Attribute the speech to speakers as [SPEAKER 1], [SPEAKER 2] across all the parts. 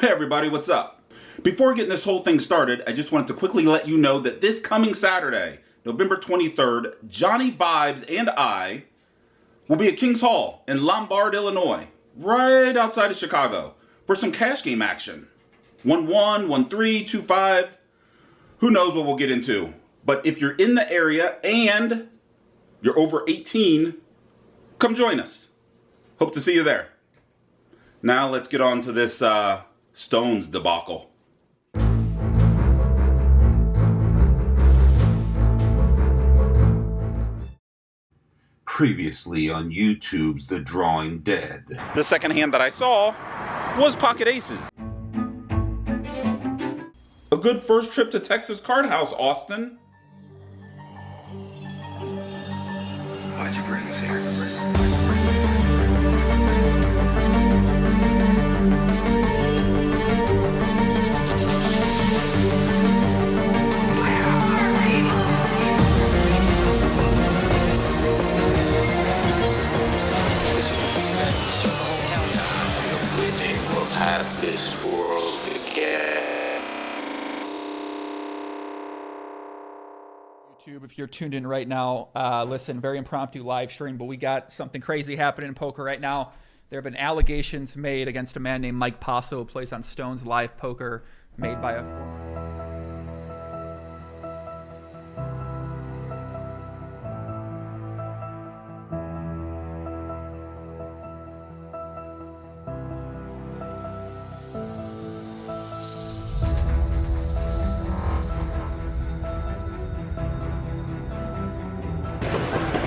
[SPEAKER 1] Hey everybody, what's up? Before getting this whole thing started, I just wanted to quickly let you know that this coming Saturday, November 23rd, Johnny Vibes and I will be at King's Hall in Lombard, Illinois, right outside of Chicago, for some cash game action. 1-1, 1-3, 2-5, who knows what we'll get into. But if you're in the area and you're over 18, come join us. Hope to see you there. Now let's get on to this Stones debacle.
[SPEAKER 2] Previously on YouTube's The Drawing Dead.
[SPEAKER 1] The second hand that I saw was pocket aces. A good first trip to Texas Card House, Austin.
[SPEAKER 3] Why'd you bring us here?
[SPEAKER 2] Have this world again.
[SPEAKER 4] YouTube, if you're tuned in right now, listen, very impromptu live stream, but we got something crazy happening in poker right now. There have been allegations made against a man named Mike Postle, who plays on Stone's Live Poker, made by a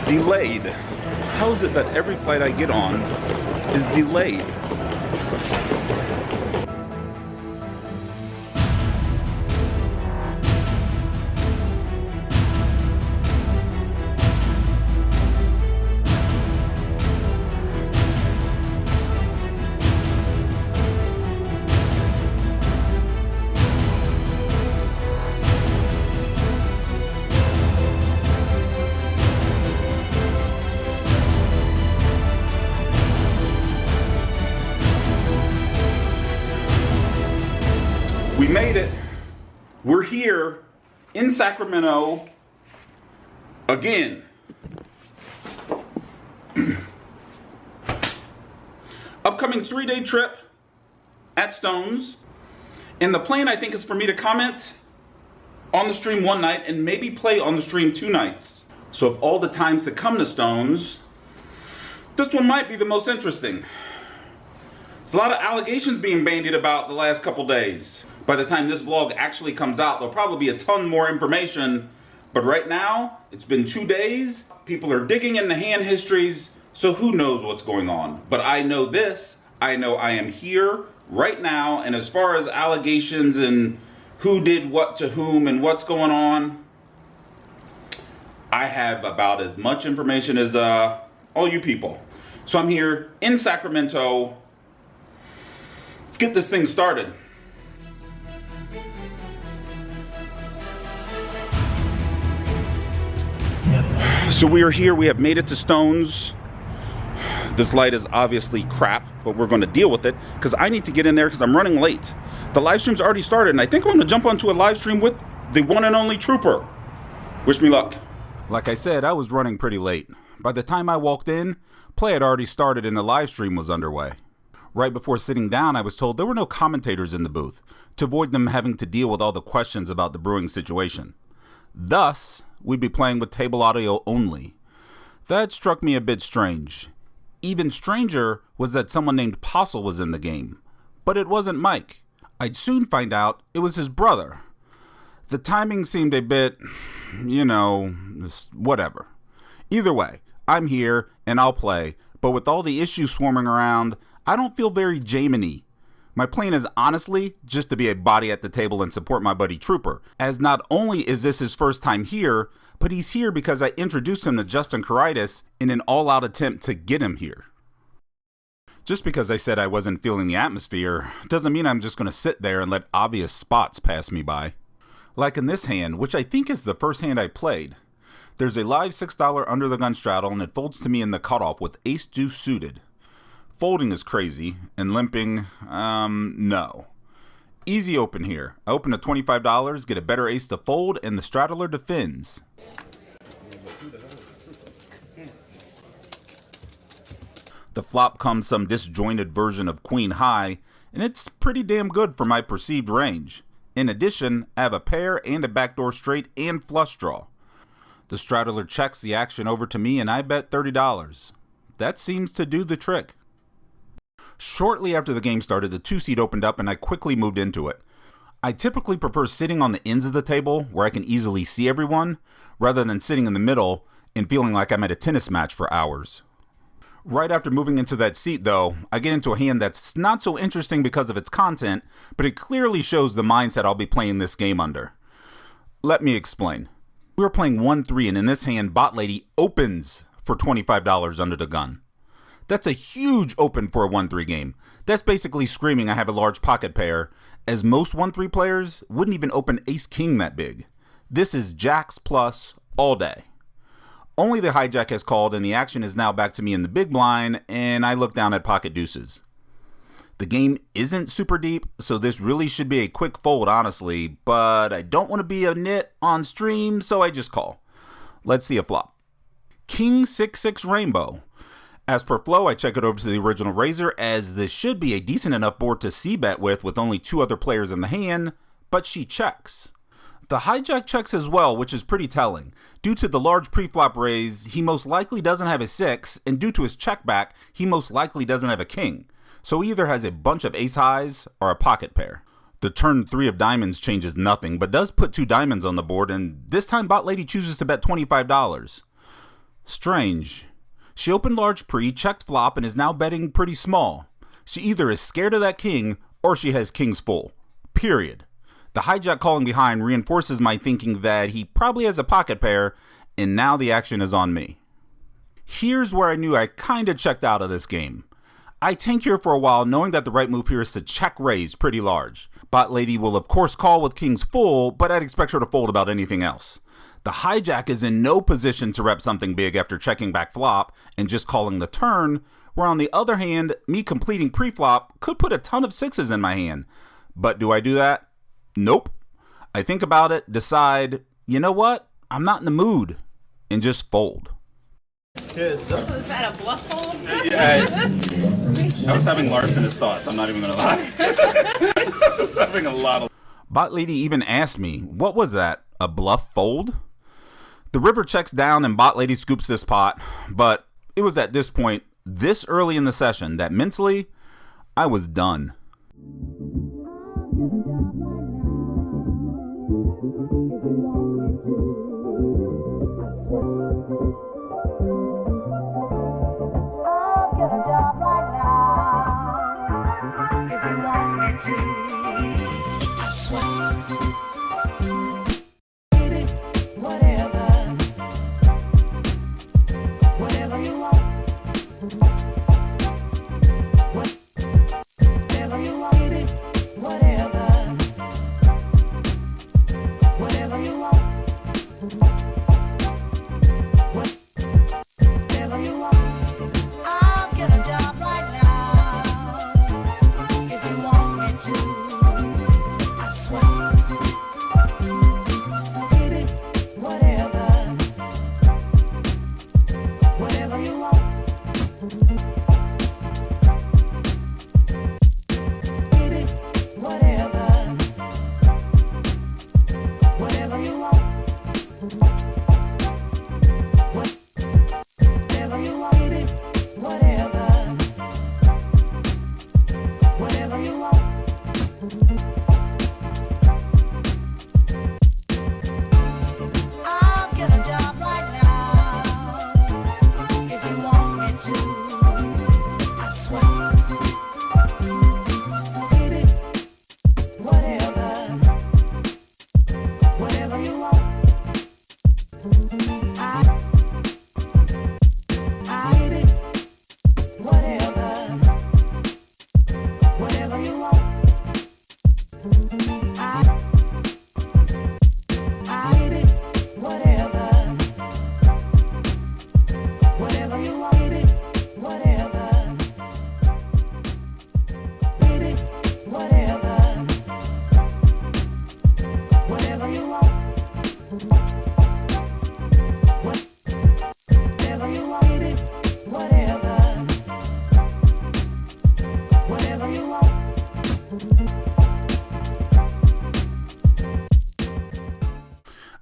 [SPEAKER 1] Delayed. How is it that every flight I get on is delayed? We made it. We're here in Sacramento again. Upcoming 3-day trip at Stone's. And the plan, I think, is for me to comment on the stream one night and maybe play on the stream 2 nights. So of all the times to come to Stone's, this one might be the most interesting. There's a lot of allegations being bandied about the last couple days. By the time this vlog actually comes out, there'll probably be a ton more information. But right now, it's been 2 days. People are digging into hand histories, so who knows what's going on. But I know this. I know I am here right now. And as far as allegations and who did what to whom and what's going on, I have about as much information as all you people. So I'm here in Sacramento. Let's get this thing started. So we are here, we have made it to Stone's. This light is obviously crap, but we're going to deal with it because I need to get in there because I'm running late. The live stream's already started and I think I'm going to jump onto a live stream with the one and only Trooper. Wish me luck.
[SPEAKER 5] Like I said, I was running pretty late. By the time I walked in, play had already started and the live stream was underway. Right before sitting down, I was told there were no commentators in the booth to avoid them having to deal with all the questions about the brewing situation. Thus, we'd be playing with table audio only. That struck me a bit strange. Even stranger was that someone named Postle was in the game. But it wasn't Mike. I'd soon find out it was his brother. The timing seemed a bit, whatever. Either way, I'm here and I'll play, but with all the issues swarming around, I don't feel very Jamie-y. My plan is honestly just to be a body at the table and support my buddy Trooper, as not only is this his first time here, but he's here because I introduced him to Justin Caritis in an all-out attempt to get him here. Just because I said I wasn't feeling the atmosphere doesn't mean I'm just going to sit there and let obvious spots pass me by. Like in this hand, which I think is the first hand I played. There's a live $6 under the gun straddle and it folds to me in the cutoff with ace-deuce suited. Folding is crazy, and limping, no. Easy open here. I open at $25, get a better ace to fold, and the straddler defends. The flop comes some disjointed version of queen high, and it's pretty damn good for my perceived range. In addition, I have a pair and a backdoor straight and flush draw. The straddler checks the action over to me and I bet $30. That seems to do the trick. Shortly after the game started, the 2-seat opened up and I quickly moved into it. I typically prefer sitting on the ends of the table where I can easily see everyone, rather than sitting in the middle and feeling like I'm at a tennis match for hours. Right after moving into that seat though, I get into a hand that's not so interesting because of its content, but it clearly shows the mindset I'll be playing this game under. Let me explain. We were playing 1-3 and in this hand, Bot Lady opens for $25 under the gun. That's a huge open for a 1-3 game. That's basically screaming I have a large pocket pair, as most 1-3 players wouldn't even open ace-king that big. This is jacks plus all day. Only the hijack has called and the action is now back to me in the big blind, and I look down at pocket deuces. The game isn't super deep, so this really should be a quick fold honestly, but I don't want to be a nit on stream, so I just call. Let's see a flop. King 6-6 rainbow. As per flow, I check it over to the original razor, as this should be a decent enough board to c-bet with only 2 other players in the hand, but she checks. The hijack checks as well, which is pretty telling. Due to the large pre-flop raise, he most likely doesn't have a 6, and due to his check back, he most likely doesn't have a king. So he either has a bunch of ace highs or a pocket pair. The turn 3 of diamonds changes nothing, but does put 2 diamonds on the board, and this time Bot Lady chooses to bet $25. Strange. She opened large pre, checked flop, and is now betting pretty small. She either is scared of that king, or she has kings full. Period. The hijack calling behind reinforces my thinking that he probably has a pocket pair, and now the action is on me. Here's where I knew I kinda checked out of this game. I tank here for a while, knowing that the right move here is to check raise pretty large. Bot Lady will of course call with kings full, but I'd expect her to fold about anything else. The hijack is in no position to rep something big after checking back flop and just calling the turn, where on the other hand, me completing pre-flop could put a ton of 6s in my hand. But do I do that? Nope. I think about it, decide, you know what? I'm not in the mood, and just fold.
[SPEAKER 6] Was that a bluff fold?
[SPEAKER 1] I was having Larson-ist thoughts, I'm not even gonna lie. I was having a lot of...
[SPEAKER 5] Bot Lady even asked me, what was that, a bluff fold? The river checks down and Bot Lady scoops this pot, but it was at this point, this early in the session, that mentally, I was done.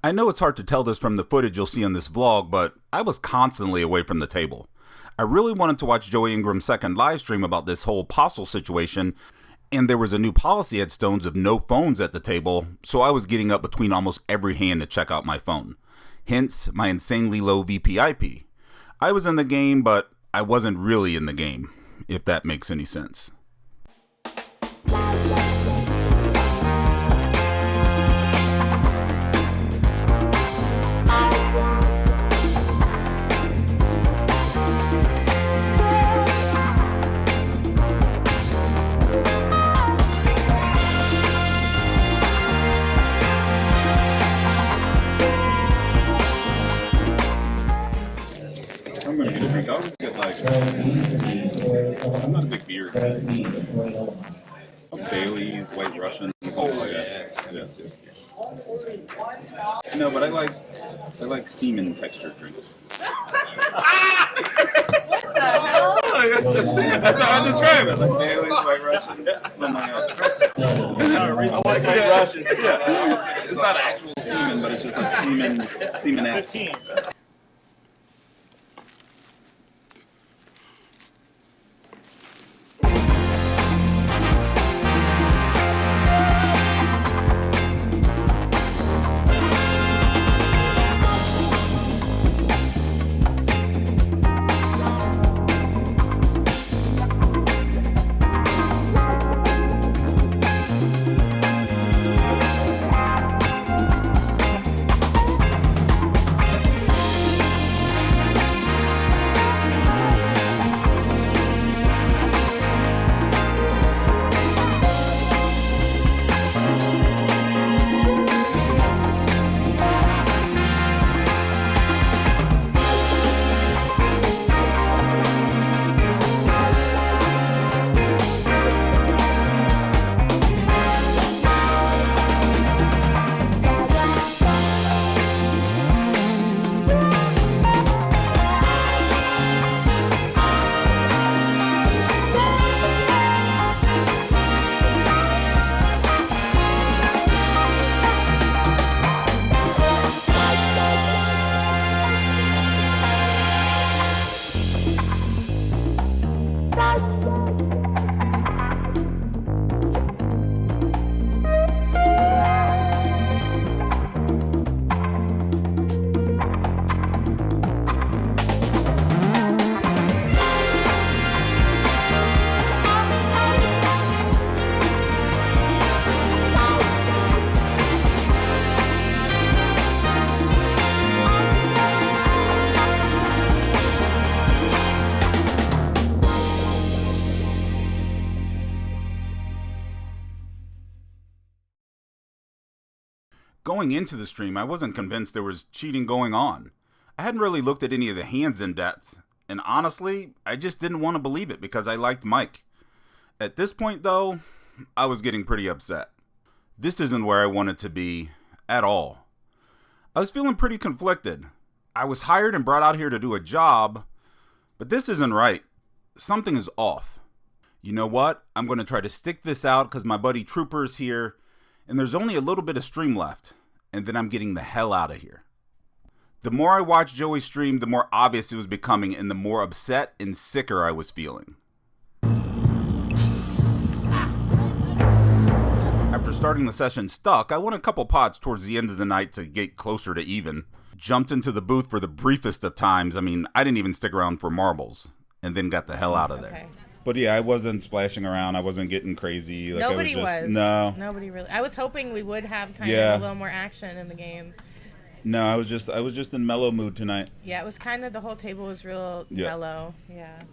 [SPEAKER 5] I know it's hard to tell this from the footage you'll see on this vlog, but I was constantly away from the table. I really wanted to watch Joey Ingram's second live stream about this whole Postle situation, and there was a new policy at Stones of no phones at the table, so I was getting up between almost every hand to check out my phone. Hence, my insanely low VPIP. I was in the game, but I wasn't really in the game, if that makes any sense. I'm gonna get a drink. I always get like, I'm not a big beer guy. Bailey's, White Russian, something like that. Yeah, too. No, but I like semen textured drinks. That's how I describe it. Like Bailey's, White Russian. Oh my gosh. I like White Russian. Yeah. It's not actual semen, but it's just like semen-esque. Going into the stream, I wasn't convinced there was cheating going on. I hadn't really looked at any of the hands in depth, and honestly, I just didn't want to believe it because I liked Mike. At this point, though, I was getting pretty upset. This isn't where I wanted to be at all. I was feeling pretty conflicted. I was hired and brought out here to do a job, but this isn't right. Something is off. You know what? I'm going to try to stick this out because my buddy Trooper's here, and there's only a little bit of stream left, and then I'm getting the hell out of here. The more I watched Joey stream, the more obvious it was becoming, and the more upset and sicker I was feeling. After starting the session stuck, I won a couple pots towards the end of the night to get closer to even. Jumped into the booth for the briefest of times. I mean, I didn't even stick around for marbles, and then got the hell out of there.
[SPEAKER 7] Okay.
[SPEAKER 5] But yeah, I wasn't splashing around. I wasn't getting crazy. Like,
[SPEAKER 7] Nobody was.
[SPEAKER 5] No.
[SPEAKER 7] Nobody really. I was hoping we would have kind of a little more action in the game.
[SPEAKER 5] No, I was just in mellow mood tonight.
[SPEAKER 7] Yeah, it was kind of, the whole table was real mellow. Yeah.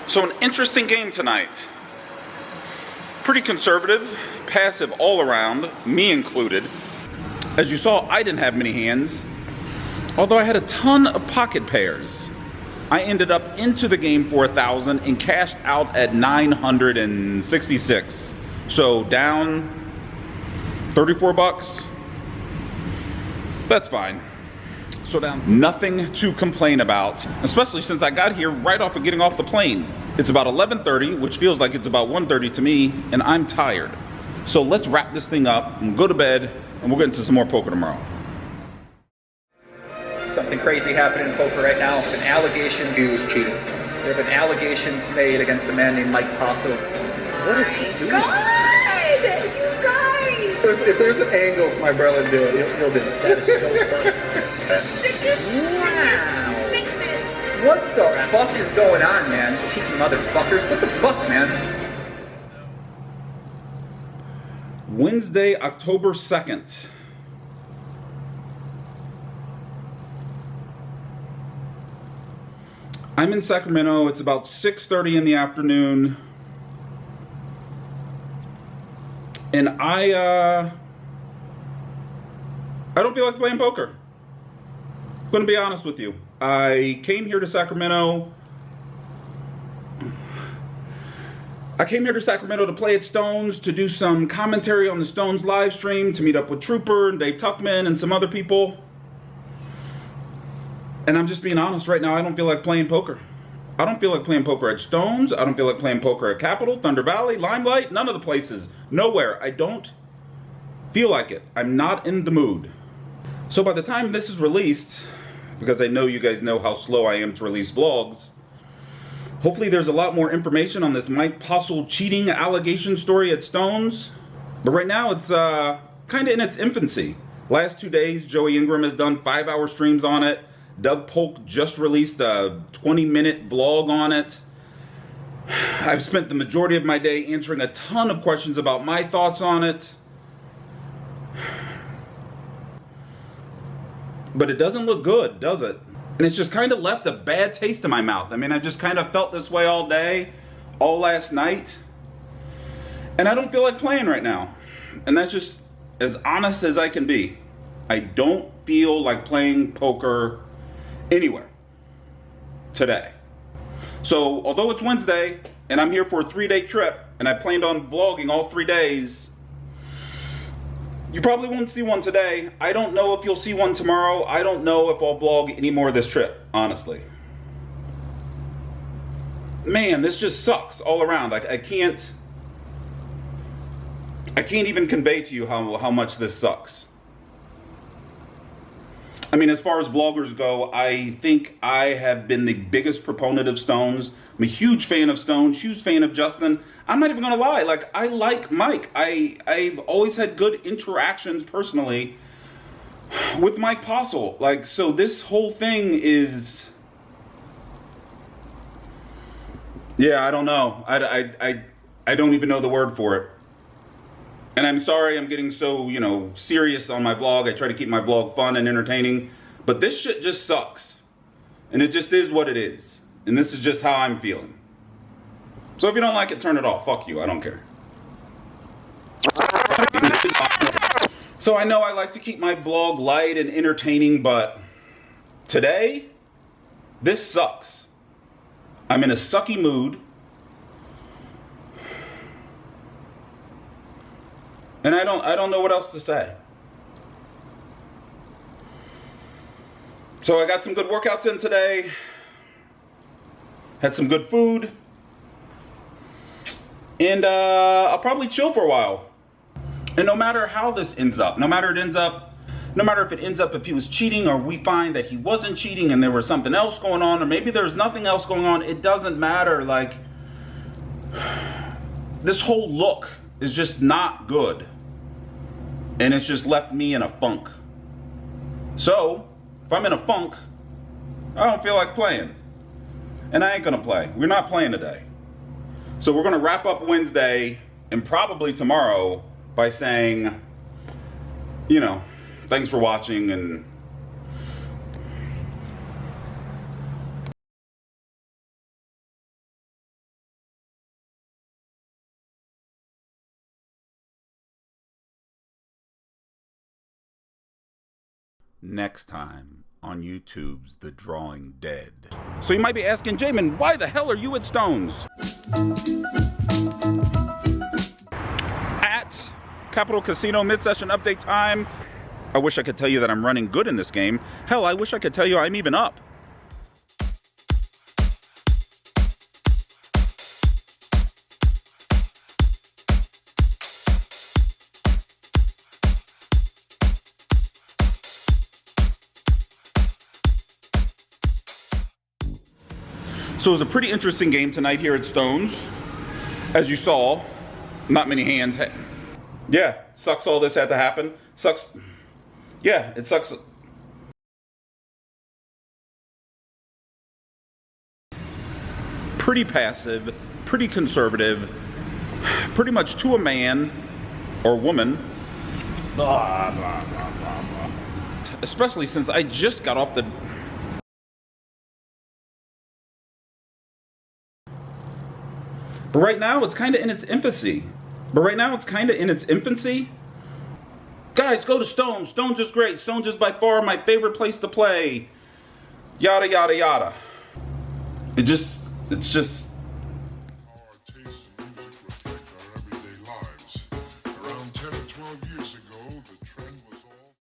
[SPEAKER 1] So an interesting game tonight. Pretty conservative, passive all around, me included. As you saw, I didn't have many hands, although I had a ton of pocket pairs. I ended up into the game for 1,000 and cashed out at 966. So down 34 bucks. That's fine. So down, nothing to complain about, especially since I got here right off of getting off the plane. It's about 11:30, which feels like it's about 1:30 to me, and I'm tired. So let's wrap this thing up and go to bed, and we'll get into some more poker tomorrow.
[SPEAKER 4] Something crazy happening in poker right now. An allegation.
[SPEAKER 3] He was cheating.
[SPEAKER 4] There have been allegations made against a man named Mike Postle. What is he doing?
[SPEAKER 8] If there's an angle for my brother to do it, he'll do it.
[SPEAKER 4] That is so funny. Wow. What the fuck is going on, man? Cheeky motherfuckers. What the fuck, man?
[SPEAKER 1] Wednesday, October 2nd. I'm in Sacramento. It's about 6:30 in the afternoon. And I don't feel like playing poker. I'm gonna be honest with you. I came here to Sacramento. To play at Stones, to do some commentary on the Stones live stream, to meet up with Trooper and Dave Tuckman and some other people. And I'm just being honest right now, I don't feel like playing poker. I don't feel like playing poker at Stones. I don't feel like playing poker at Capitol, Thunder Valley, Limelight, none of the places. Nowhere. I don't feel like it. I'm not in the mood. So by the time this is released, because I know you guys know how slow I am to release vlogs, hopefully there's a lot more information on this Mike Postle cheating allegation story at Stones. But right now it's kind of in its infancy. Last 2 days, Joey Ingram has done 5-hour streams on it. Doug Polk just released a 20-minute vlog on it. I've spent the majority of my day answering a ton of questions about my thoughts on it. But it doesn't look good, does it? And it's just kind of left a bad taste in my mouth. I mean, I just kind of felt this way all day, all last night. And I don't feel like playing right now. And that's just as honest as I can be. I don't feel like playing poker anywhere today. So although it's Wednesday and I'm here for a 3-day trip and I planned on vlogging all 3 days, you probably won't see one today. I don't know if you'll see one tomorrow. I don't know if I'll vlog any more of this trip, honestly. Man, this just sucks all around. Like I can't even convey to you how much this sucks. I mean, as far as vloggers go, I think I have been the biggest proponent of Stones. I'm a huge fan of Stones, huge fan of Justin. I'm not even gonna lie, like, I like Mike. I've always had good interactions personally with Mike Postle. Like, so this whole thing is, yeah, I don't know. I don't even know the word for it. And I'm sorry I'm getting so, serious on my vlog. I try to keep my vlog fun and entertaining. But this shit just sucks. And it just is what it is. And this is just how I'm feeling. So if you don't like it, turn it off. Fuck you. I don't care. So I know I like to keep my vlog light and entertaining, but today, this sucks. I'm in a sucky mood. And I don't know what else to say. So I got some good workouts in today. Had some good food. And I'll probably chill for a while. And no matter how this ends up, no matter if it ends up if he was cheating, or we find that he wasn't cheating and there was something else going on, or maybe there's nothing else going on, it doesn't matter. Like, this whole look is just not good. And it's just left me in a funk. So, if I'm in a funk, I don't feel like playing. And I ain't gonna play. We're not playing today. So we're gonna wrap up Wednesday and probably tomorrow by saying, thanks for watching and
[SPEAKER 5] next time on YouTube's The Drawing Dead.
[SPEAKER 1] So you might be asking, Jamin, why the hell are you at Stones? At Capital Casino mid-session update time. I wish I could tell you that I'm running good in this game. Hell, I wish I could tell you I'm even up. So it was a pretty interesting game tonight here at Stones. As you saw, not many hands. Yeah, sucks all this had to happen. Sucks. Yeah, it sucks. Pretty passive, pretty conservative, pretty much to a man or woman. Blah, blah, blah, blah, blah. Especially since I just got off the... But right now, it's kind of in its infancy. Guys, go to Stones. Stones is great. Stones is by far my favorite place to play. Yada, yada, yada. It's just